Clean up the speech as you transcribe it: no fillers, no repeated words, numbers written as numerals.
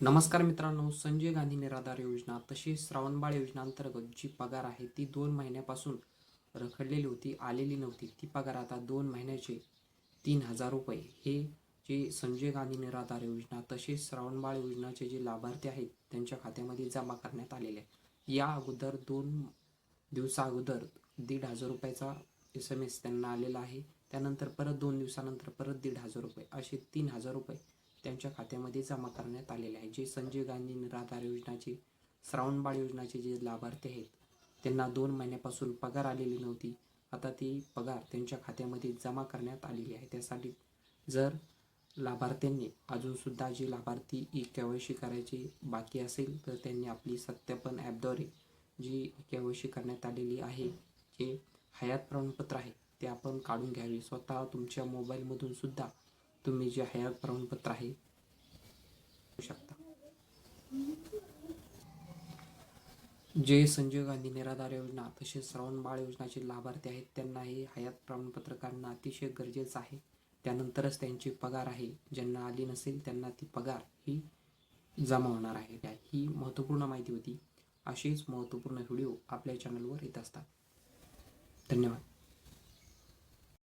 नमस्कार मित्रांनो, संजय गांधी निराधार योजना तसेच श्रावणबाळ योजना अंतर्गत जी पगार आहे ती 2 महिन्यापासून रखडलेली होती, आलेली नव्हती. ती पगार आता 2 महिन्याचे 3,000 रुपये हे जे संजय गांधी निराधार योजना तसेच श्रावणबाळ योजनाचे जे लाभार्थी आहेत त्यांच्या खात्यामध्ये जमा करण्यात आलेले आहे. या अगोदर 2 दिवसा अगोदर 1,500 रुपयाचा SMS त्यांना आलेला आहे. त्यानंतर परत 2 दिवसानंतर परत 1,500 रुपये असे 3,000 रुपये त्यांच्या खात्यामध्ये जमा करण्यात आलेले आहे. जे संजय गांधी निराधार योजनाचे श्रावणबाळ योजनाचे जे लाभार्थी आहेत त्यांना 2 महिन्यापासून पगार आलेली नव्हती. आता ती पगार त्यांच्या खात्यामध्ये जमा करण्यात आलेली आहे. त्यासाठी जर लाभार्थ्यांनी अजूनसुद्धा जे लाभार्थी KYC करायचे बाकी असेल तर त्यांनी आपली सत्यापन ॲपद्वारे जी KYC करण्यात आलेली आहे, जे हयात प्रमाणपत्र आहे ते आपण काढून घ्यावे. स्वतः तुमच्या मोबाईलमधून सुद्धा तुम्ही जे हयात प्रमाणपत्र आहे शकता. जे संजय गांधी निराधार योजना तसेच श्रावणबाळ योजनाचे लाभार्थी आहेत त्यांना हे हयात प्रमाणपत्र काढणं अतिशय गरजेचं आहे. त्यानंतरच त्यांची पगार आहे, ज्यांना आली नसेल त्यांना ती पगार ही जमा होणार आहे. ही महत्त्वपूर्ण माहिती होती. अशीच महत्त्वपूर्ण व्हिडिओ आपल्या चॅनलवर येत असतात. धन्यवाद.